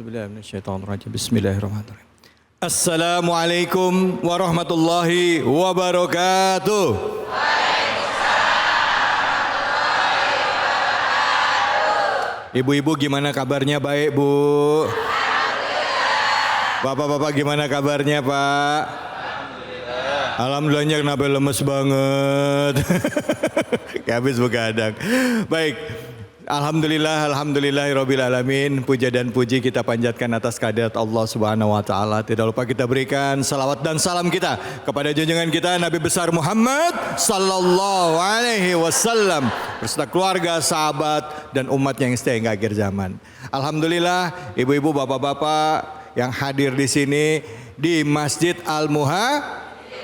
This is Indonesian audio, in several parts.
A'udzubillahiminasyaitonirrajim. Bismillahirrahmanirrahim. Assalamualaikum warahmatullahi wabarakatuh. Ibu-ibu gimana kabarnya? Baik, Bu? Bapak-bapak gimana kabarnya, Pak? Alhamdulillahnya kenapa lemes banget. Kayak habis begadang. Baik. Alhamdulillahirabbil alamin. Puja dan puji kita panjatkan atas kehadirat Allah Subhanahu wa taala. Tidak lupa kita berikan salawat dan salam kita kepada junjungan kita Nabi besar Muhammad sallallahu alaihi wasallam beserta keluarga, sahabat dan umatnya yang setia hingga akhir zaman. Alhamdulillah, ibu-ibu, bapak-bapak yang hadir di sini di Masjid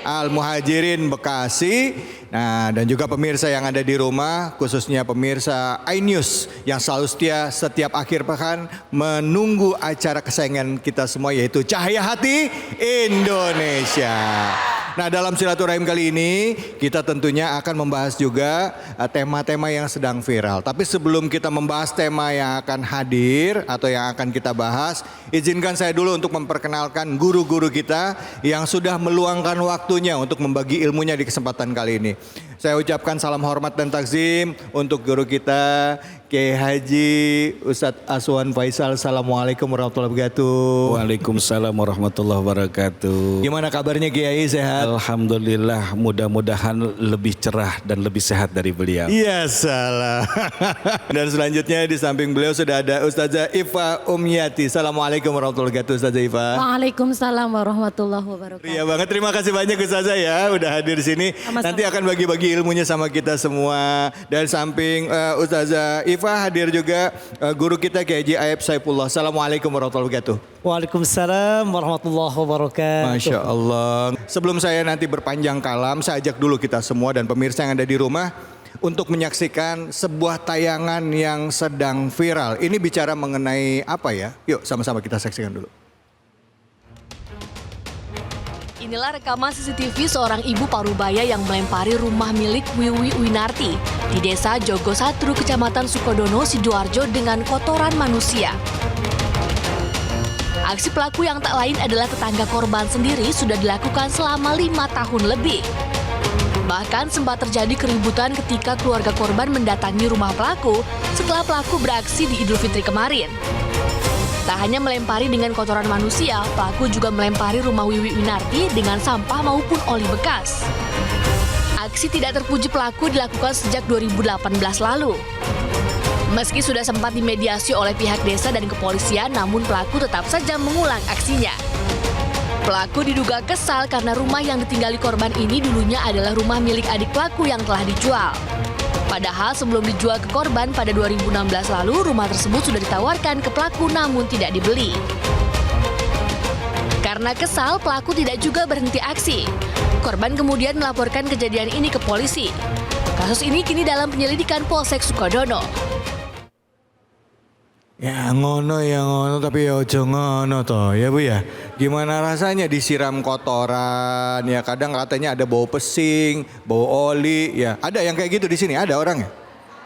Al-Muhajirin Bekasi. Nah, dan juga pemirsa yang ada di rumah, khususnya pemirsa iNews yang selalu setia setiap akhir pekan menunggu acara kesayangan kita semua, yaitu Cahaya Hati Indonesia. Nah, dalam silaturahim kali ini kita tentunya akan membahas juga tema-tema yang sedang viral. Tapi sebelum kita membahas tema yang akan hadir atau yang akan kita bahas, izinkan saya dulu untuk memperkenalkan guru-guru kita yang sudah meluangkan waktunya untuk membagi ilmunya di kesempatan kali ini. Saya ucapkan salam hormat dan takzim untuk guru kita Kiai Haji Ustadz Aswan Faisal. Assalamualaikum warahmatullahi wabarakatuh. Waalaikumsalam warahmatullahi wabarakatuh. Gimana kabarnya Kiai, sehat? Alhamdulillah, mudah-mudahan lebih cerah dan lebih sehat dari beliau. Iya, salah. Dan selanjutnya di samping beliau sudah ada Ustazah Iva Umyati. Assalamualaikum warahmatullahi wabarakatuh Ustazah Iva. Waalaikumsalam warahmatullahi wabarakatuh. Iya banget, terima kasih banyak Ustazah ya udah hadir di sini. Sama-sama. Nanti akan bagi-bagi ilmunya sama kita semua. Dan samping Ustazah Iva hadir juga guru kita Kiai Haji Aib Saifullah. Assalamualaikum warahmatullahi wabarakatuh. Waalaikumsalam warahmatullahi wabarakatuh. Masya Allah. Sebelum saya nanti berpanjang kalam, saya ajak dulu kita semua dan pemirsa yang ada di rumah untuk menyaksikan sebuah tayangan yang sedang viral. Ini bicara mengenai apa ya? Yuk sama-sama kita saksikan dulu. Inilah rekaman CCTV seorang ibu parubaya yang melempari rumah milik Wiwi Winarti di Desa Jogosatru, Kecamatan Sukodono, Sidoarjo dengan kotoran manusia. Aksi pelaku yang tak lain adalah tetangga korban sendiri sudah dilakukan selama 5 tahun lebih. Bahkan sempat terjadi keributan ketika keluarga korban mendatangi rumah pelaku setelah pelaku beraksi di Idul Fitri kemarin. Tak hanya melempari dengan kotoran manusia, pelaku juga melempari rumah Wiwi Winarti dengan sampah maupun oli bekas. Aksi tidak terpuji pelaku dilakukan sejak 2018 lalu. Meski sudah sempat dimediasi oleh pihak desa dan kepolisian, namun pelaku tetap saja mengulang aksinya. Pelaku diduga kesal karena rumah yang ditinggali korban ini dulunya adalah rumah milik adik pelaku yang telah dijual. Padahal sebelum dijual ke korban pada 2016 lalu, rumah tersebut sudah ditawarkan ke pelaku namun tidak dibeli. Karena kesal, pelaku tidak juga berhenti aksi. Korban kemudian melaporkan kejadian ini ke polisi. Kasus ini kini dalam penyelidikan Polsek Sukodono. Ya ngono tapi ya ojo ngono toh ya Bu ya. Gimana rasanya disiram kotoran ya, kadang katanya ada bau pesing, bau oli ya. Ada yang kayak gitu di sini, ada orang ya?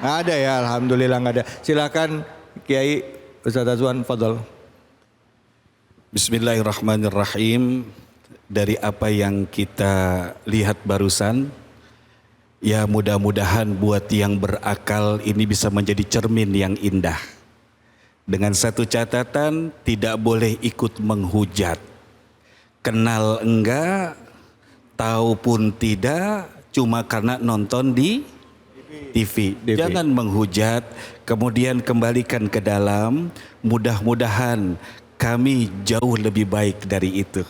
Nggak ada ya, alhamdulillah nggak ada. Silakan Kiai Ustadz Azwan, fadhol. Bismillahirrahmanirrahim. Dari apa yang kita lihat barusan, ya mudah-mudahan buat yang berakal ini bisa menjadi cermin yang indah. Dengan satu catatan, tidak boleh ikut menghujat. Kenal enggak, tahu pun tidak, cuma karena nonton di TV. Jangan menghujat, kemudian kembalikan ke dalam. Mudah-mudahan kami jauh lebih baik dari itu.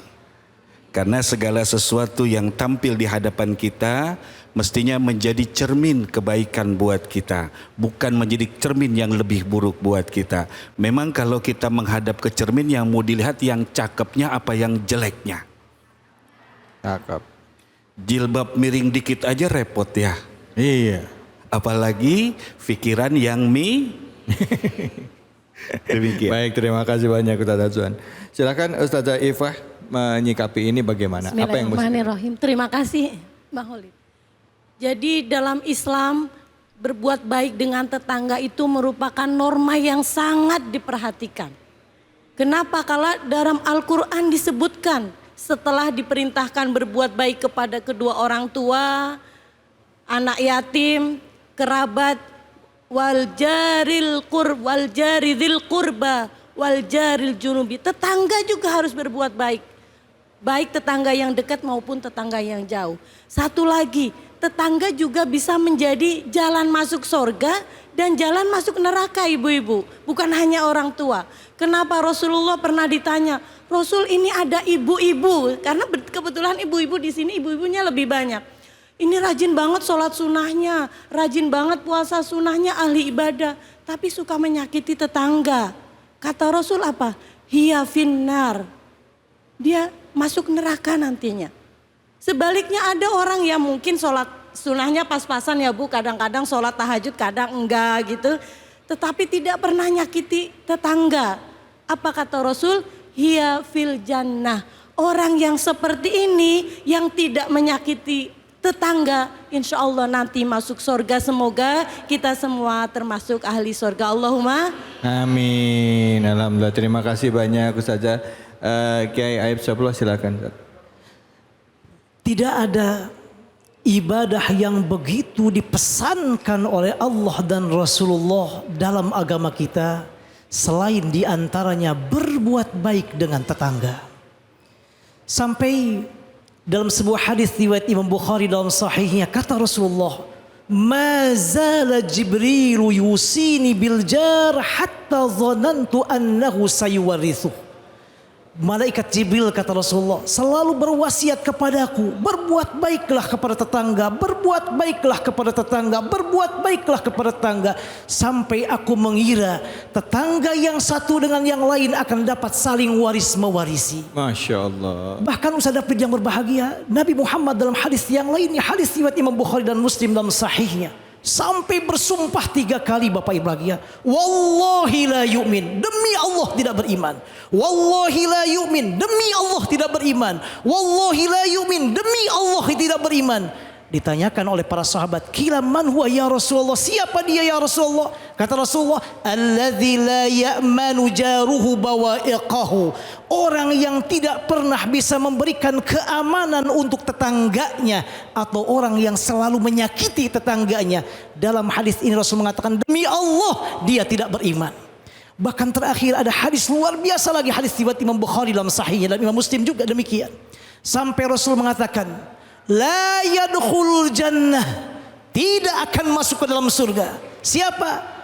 Karena segala sesuatu yang tampil di hadapan kita mestinya menjadi cermin kebaikan buat kita, bukan menjadi cermin yang lebih buruk buat kita. Memang kalau kita menghadap ke cermin, yang mau dilihat yang cakepnya apa yang jeleknya. Cakep. Jilbab miring dikit aja repot ya. Iya. Apalagi pikiran yang demikian. Baik, terima kasih banyak Ustadz Azwan. Silakan Ustazah Ifah menyikapi ini bagaimana? Apa yang Bismillahirrahmanirrahim. Terima kasih Mbak Holid. Jadi dalam Islam berbuat baik dengan tetangga itu merupakan norma yang sangat diperhatikan. Kenapa? Kalau dalam Al-Quran disebutkan setelah diperintahkan berbuat baik kepada kedua orang tua, anak yatim, kerabat, wal jaril dzil qurba wal jaril junubi. Tetangga juga harus berbuat baik. Baik tetangga yang dekat maupun tetangga yang jauh. Satu lagi, tetangga juga bisa menjadi jalan masuk surga dan jalan masuk neraka ibu-ibu. Bukan hanya orang tua. Kenapa Rasulullah pernah ditanya, Rasul ini ada ibu-ibu. Karena kebetulan ibu-ibu di sini ibu-ibunya lebih banyak. Ini rajin banget sholat sunnahnya, rajin banget puasa sunnahnya, ahli ibadah. Tapi suka menyakiti tetangga. Kata Rasul apa? Hiya finnar. Dia masuk neraka nantinya. Sebaliknya ada orang yang mungkin sholat sunnahnya pas-pasan ya Bu. Kadang-kadang sholat tahajud, kadang enggak gitu. Tetapi tidak pernah nyakiti tetangga. Apa kata Rasul? Hiya fil jannah. Orang yang seperti ini yang tidak menyakiti tetangga, insya Allah nanti masuk surga. Semoga kita semua termasuk ahli surga. Allahumma Amin. Alhamdulillah. Terima kasih banyak Ustazah. Kiai Aib Syabullah silakan. Tidak ada ibadah yang begitu dipesankan oleh Allah dan Rasulullah dalam agama kita selain diantaranya berbuat baik dengan tetangga. Sampai dalam sebuah hadis riwayat Imam Bukhari dalam sahihnya kata Rasulullah, "Ma zala Jibril yusini bil jar hatta dhanantu annahu sayuwarithu." Malaikat Jibril kata Rasulullah selalu berwasiat kepadaku, berbuat baiklah kepada tetangga, berbuat baiklah kepada tetangga, berbuat baiklah kepada tetangga, sampai aku mengira tetangga yang satu dengan yang lain akan dapat saling waris mewarisi. Masya Allah. Bahkan Ustaz David yang berbahagia, Nabi Muhammad dalam hadis yang lainnya, hadis riwayat Imam Bukhari dan Muslim dalam sahihnya, sampai bersumpah 3 kali Bapak Ibu bahagia. Wallahi la yu'min, demi Allah tidak beriman. Wallahi la yu'min, demi Allah tidak beriman. Wallahi la yu'min, demi Allah tidak beriman. Ditanyakan oleh para sahabat, "Qila man huwa ya Rasulullah?" Siapa dia ya Rasulullah? Kata Rasulullah, "Alladzi la ya'manu jaruhu bawa'iqahu." Orang yang tidak pernah bisa memberikan keamanan untuk tetangganya atau orang yang selalu menyakiti tetangganya. Dalam hadis ini Rasul mengatakan, demi Allah dia tidak beriman. Bahkan terakhir ada hadis luar biasa lagi, hadis riwayat Imam Bukhari dalam sahihnya dan Imam Muslim juga demikian. Sampai Rasul mengatakan, la yadkhulul jannah, tidak akan masuk ke dalam surga. Siapa?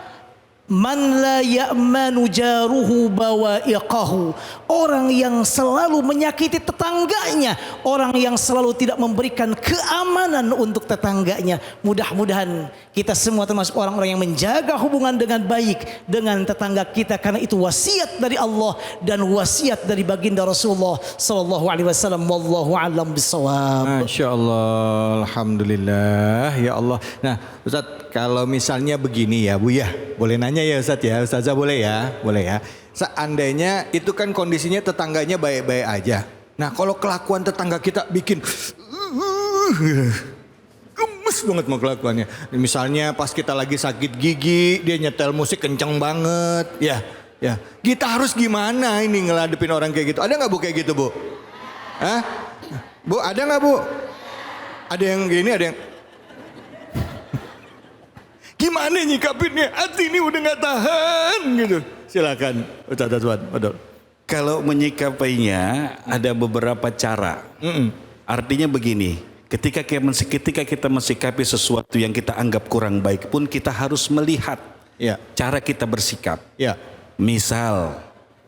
Man la ya'manu jaruhu bawa'iqahu. Orang yang selalu menyakiti tetangganya, orang yang selalu tidak memberikan keamanan untuk tetangganya. Mudah-mudahan kita semua termasuk orang-orang yang menjaga hubungan dengan baik dengan tetangga kita, karena itu wasiat dari Allah dan wasiat dari baginda Rasulullah sallallahu alaihi wasallam. Wallahu a'lam bissawab. Masya Allah, alhamdulillah ya Allah. Nah Ustaz, kalau misalnya begini ya Bu ya, boleh nanya ya Ustaz ya, Ustazah boleh ya, boleh ya. Seandainya itu kan kondisinya tetangganya baik-baik aja. Nah kalau kelakuan tetangga kita bikin gemes banget mau kelakuannya. Misalnya pas kita lagi sakit gigi, dia nyetel musik kenceng banget, ya. Kita harus gimana ini ngeladepin orang kayak gitu? Ada nggak Bu kayak gitu Bu? Hah? Bu ada nggak Bu? Ada yang gini, ada yang gimana nyikapinnya? Hati ini udah nggak tahan gitu. Silakan Ustaz Azwan. Kalau menyikapinya ada beberapa cara. Artinya begini, ketika kita mensikapi sesuatu yang kita anggap kurang baik pun kita harus melihat cara kita bersikap. Misal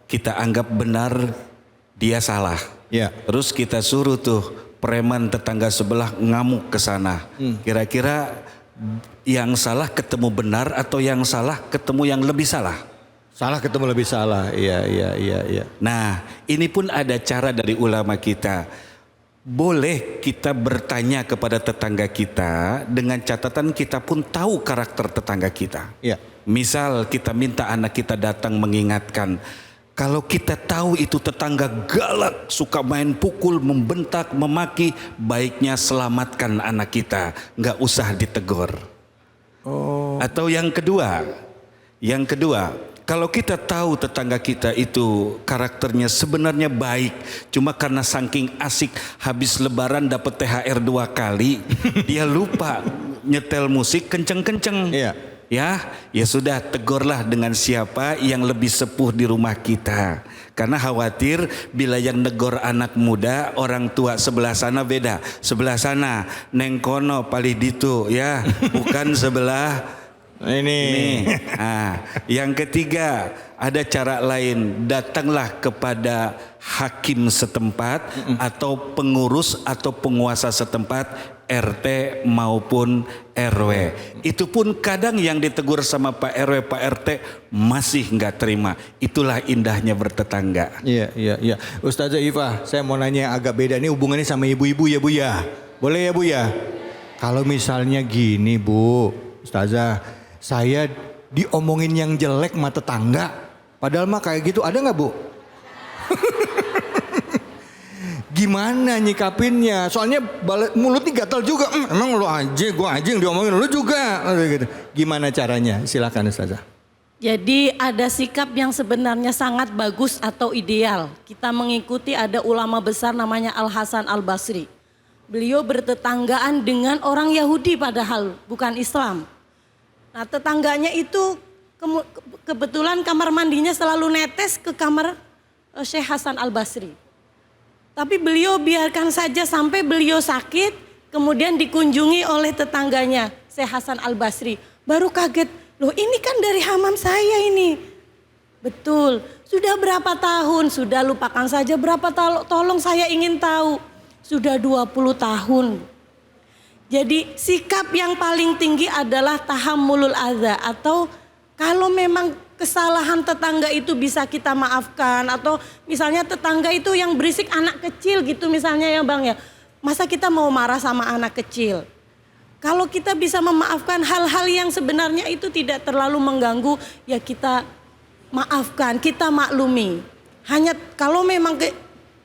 kita anggap benar dia salah. Terus kita suruh tuh preman tetangga sebelah ngamuk ke sana. Kira-kira yang salah ketemu benar atau yang salah ketemu yang lebih salah? Salah ketemu lebih salah. Iya. Nah, ini pun ada cara dari ulama kita. Boleh kita bertanya kepada tetangga kita dengan catatan kita pun tahu karakter tetangga kita. Misal kita minta anak kita datang mengingatkan, kalau kita tahu itu tetangga galak, suka main pukul, membentak, memaki, baiknya selamatkan anak kita, nggak usah ditegur. Atau yang kedua, Kalau kita tahu tetangga kita itu karakternya sebenarnya baik, cuma karena saking asik habis lebaran dapat THR 2 kali, dia lupa nyetel musik kenceng-kenceng. Iya. Ya sudah, tegurlah dengan siapa yang lebih sepuh di rumah kita. Karena khawatir bila yang negor anak muda, orang tua sebelah sana beda. Sebelah sana neng kono palih ditu ya, bukan sebelah Ini. Nah, yang ketiga, ada cara lain. Datanglah kepada hakim setempat atau pengurus atau penguasa setempat, RT maupun RW. Itu pun kadang yang ditegur sama Pak RW, Pak RT masih nggak terima. Itulah indahnya bertetangga. Iya. Ustazah Ifah, saya mau nanya yang agak beda. Ini hubungannya sama ibu-ibu ya Bu ya. Boleh ya Bu ya? Kalau misalnya gini Bu, Ustazah, saya diomongin yang jelek sama tetangga. Padahal mah kayak gitu, ada nggak Bu? Gimana nyikapinnya? Soalnya mulutnya gatal juga. Emang lu aja, gua aja yang diomongin, lu juga. Gitu. Gimana caranya? Silakan Ustazah. Jadi ada sikap yang sebenarnya sangat bagus atau ideal. Kita mengikuti ada ulama besar namanya Al-Hasan Al-Basri. Beliau bertetanggaan dengan orang Yahudi padahal bukan Islam. Nah tetangganya itu kebetulan kamar mandinya selalu netes ke kamar Syekh Hasan Al-Basri. Tapi beliau biarkan saja sampai beliau sakit, kemudian dikunjungi oleh tetangganya Syekh Hasan Al-Basri. Baru kaget, loh ini kan dari hamam saya ini. Betul, sudah berapa tahun, sudah lupakan saja berapa tolong saya ingin tahu. Sudah 20 tahun. Jadi sikap yang paling tinggi adalah tahammulul adza, atau kalau memang kesalahan tetangga itu bisa kita maafkan, atau misalnya tetangga itu yang berisik anak kecil gitu misalnya ya Bang ya. Masa kita mau marah sama anak kecil? Kalau kita bisa memaafkan hal-hal yang sebenarnya itu tidak terlalu mengganggu, ya kita maafkan, kita maklumi. Hanya kalau memang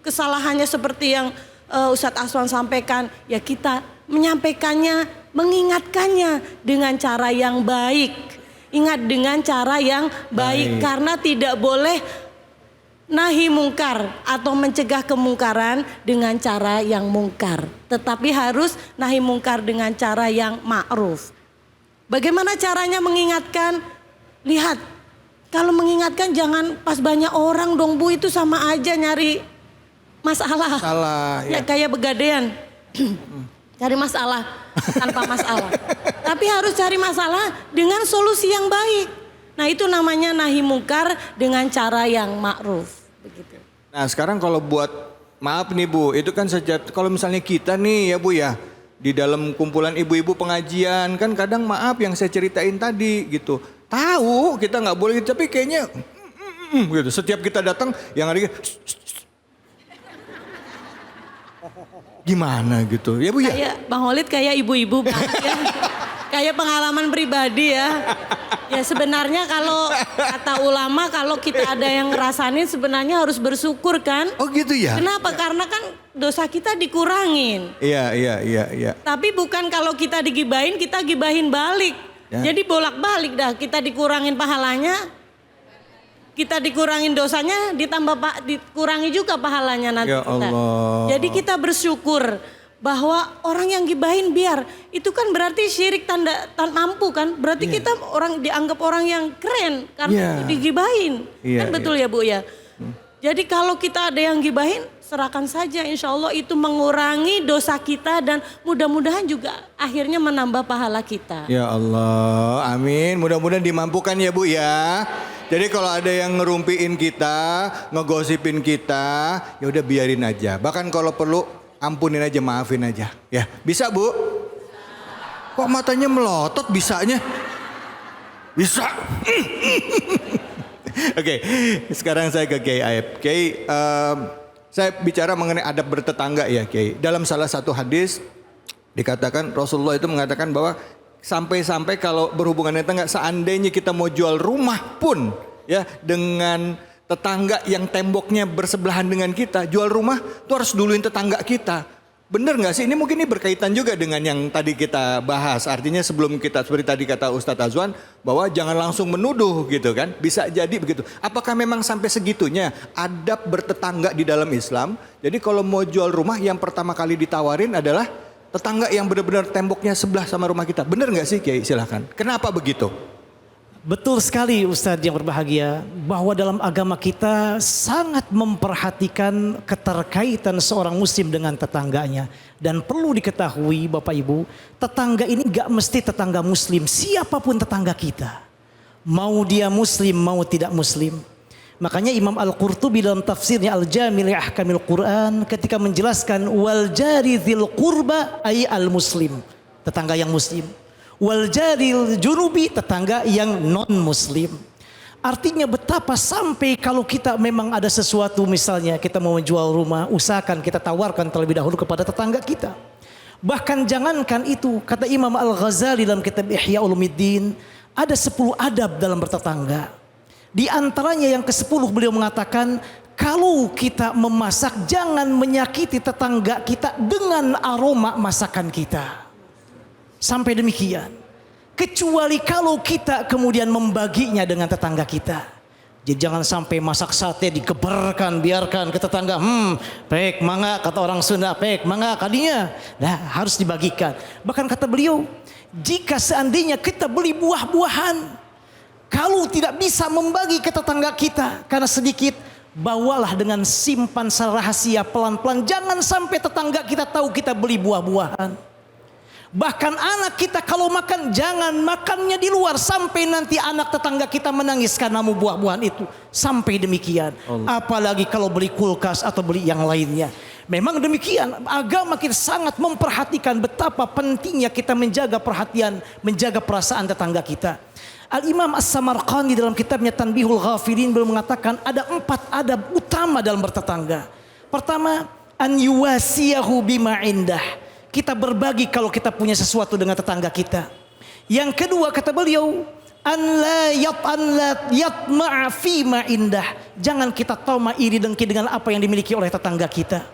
kesalahannya seperti yang Ustadz Aswan sampaikan, ya kita menyampaikannya, mengingatkannya dengan cara yang baik. Ingat dengan cara yang baik. Karena tidak boleh nahi mungkar atau mencegah kemungkaran dengan cara yang mungkar. Tetapi harus nahi mungkar dengan cara yang ma'ruf. Bagaimana caranya mengingatkan? Lihat, kalau mengingatkan jangan pas banyak orang dong Bu, itu sama aja nyari masalah. Ya. Kayak begadean. Cari masalah tanpa masalah. Tapi harus cari masalah dengan solusi yang baik. Nah itu namanya nahi mungkar dengan cara yang ma'ruf. Begitu. Nah sekarang kalau buat, maaf nih Bu, itu kan kalau misalnya kita nih ya Bu ya, di dalam kumpulan ibu-ibu pengajian kan kadang maaf yang saya ceritain tadi gitu. Tahu kita nggak boleh, tapi kayaknya gitu. Setiap kita datang yang ada gimana gitu ya Bu ya? Kayak Bang Holid kayak ibu-ibu banget ya. Kayak pengalaman pribadi ya. Ya sebenarnya kalau kata ulama, kalau kita ada yang ngerasain sebenarnya harus bersyukur kan. Oh gitu ya? Kenapa? Karena kan dosa kita dikurangin. Iya. Tapi bukan kalau kita digibahin, kita gibahin balik. Ya. Jadi bolak-balik dah, kita dikurangin pahalanya, kita dikurangin dosanya, dikurangi juga pahalanya nanti ya kita. Allah. Jadi kita bersyukur bahwa orang yang gibahin biar, itu kan berarti syirik tanda mampu kan, berarti kita dianggap orang yang keren karena digibahin. Kan betul ya Bu ya. Jadi kalau kita ada yang gibahin, serahkan saja, insya Allah itu mengurangi dosa kita dan mudah-mudahan juga akhirnya menambah pahala kita. Ya Allah, amin. Mudah-mudahan dimampukan ya Bu ya. Jadi kalau ada yang ngerumpiin kita, ngegosipin kita, ya udah biarin aja. Bahkan kalau perlu ampunin aja, maafin aja. Ya, bisa Bu? Kok matanya melotot bisanya? Bisa. Oke, sekarang saya ke Kiai Aib. Kiai, saya bicara mengenai adab bertetangga ya Kiai. Dalam salah satu hadis dikatakan Rasulullah itu mengatakan bahwa sampai-sampai kalau berhubungan dengan tetangga, seandainya kita mau jual rumah pun ya dengan tetangga yang temboknya bersebelahan dengan kita, jual rumah tuh harus duluin tetangga kita. Bener nggak sih? Ini mungkin ini berkaitan juga dengan yang tadi kita bahas. Artinya sebelum kita seperti tadi kata Ustadz Azwan bahwa jangan langsung menuduh gitu kan. Bisa jadi begitu. Apakah memang sampai segitunya adab bertetangga di dalam Islam? Jadi kalau mau jual rumah yang pertama kali ditawarin adalah tetangga yang benar-benar temboknya sebelah sama rumah kita. Bener nggak sih Kiai? Silahkan. Kenapa begitu? Betul sekali Ustadz yang berbahagia, bahwa dalam agama kita sangat memperhatikan keterkaitan seorang muslim dengan tetangganya. Dan perlu diketahui Bapak Ibu, tetangga ini gak mesti tetangga muslim, siapapun tetangga kita. Mau dia muslim, mau tidak muslim. Makanya Imam Al-Qurtubi dalam tafsirnya Al-Jami' li Ahkamil Quran ketika menjelaskan wal jari dzil qurba ay al muslim, tetangga yang muslim. Wal jaril junubi, tetangga yang non muslim. Artinya betapa sampai kalau kita memang ada sesuatu, misalnya kita mau menjual rumah, usahakan kita tawarkan terlebih dahulu kepada tetangga kita. Bahkan jangankan itu, kata Imam Al-Ghazali dalam kitab Ihya Ulumuddin, ada 10 adab dalam bertetangga. Di antaranya yang ke-10 beliau mengatakan, kalau kita memasak jangan menyakiti tetangga kita dengan aroma masakan kita. Sampai demikian. Kecuali kalau kita kemudian membaginya dengan tetangga kita. Jadi jangan sampai masak sate dikeberkan, biarkan ke tetangga. Pek mangga, kata orang Sunda, pek mangga kadinya. Nah, harus dibagikan. Bahkan kata beliau, jika seandainya kita beli buah-buahan, kalau tidak bisa membagi ke tetangga kita karena sedikit, bawalah dengan simpan secara rahasia pelan-pelan. Jangan sampai tetangga kita tahu kita beli buah-buahan. Bahkan anak kita kalau makan, jangan makannya di luar sampai nanti anak tetangga kita menangis karena mau buah-buahan itu. Sampai demikian. Apalagi kalau beli kulkas atau beli yang lainnya. Memang demikian, agama kita sangat memperhatikan betapa pentingnya kita menjaga perhatian, menjaga perasaan tetangga kita. Al-Imam As-Samarqandi dalam kitabnya Tanbihul Ghafilin beliau mengatakan ada 4 adab utama dalam bertetangga. Pertama, an yuwasiyahu bima indah. Kita berbagi kalau kita punya sesuatu dengan tetangga kita. Yang kedua kata beliau, an la yatma'a fi ma indah. Jangan kita toma iri dengki dengan apa yang dimiliki oleh tetangga kita.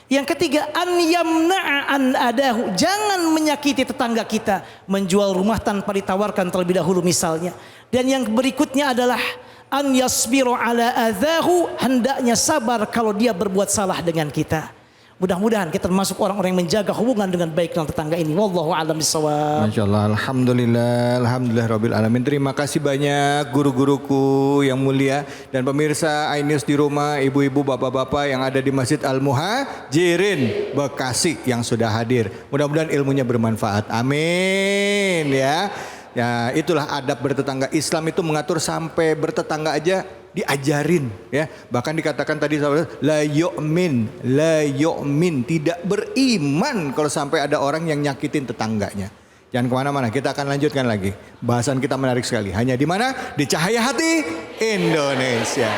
Yang ketiga, an yamna'a an adahu. Jangan menyakiti tetangga kita, menjual rumah tanpa ditawarkan terlebih dahulu misalnya. Dan yang berikutnya adalah an yasbiru ala adzahu. Hendaknya sabar kalau dia berbuat salah dengan kita. Mudah-mudahan kita termasuk orang-orang yang menjaga hubungan dengan baik dengan tetangga ini. Wallahu a'lam bishawab. Masyaallah, alhamdulillah rabbil alamin. Terima kasih banyak guru-guruku yang mulia dan pemirsa iNews di rumah, ibu-ibu, bapak-bapak yang ada di Masjid Al-Muhajirin Bekasi yang sudah hadir. Mudah-mudahan ilmunya bermanfaat. Amin ya. Ya, itulah adab bertetangga. Islam itu mengatur sampai bertetangga aja diajarin ya. Bahkan dikatakan tadi la yu'min, tidak beriman kalau sampai ada orang yang nyakitin tetangganya. Jangan kemana-mana, kita akan lanjutkan lagi. Bahasan kita menarik sekali. Hanya di mana? Di Cahaya Hati Indonesia.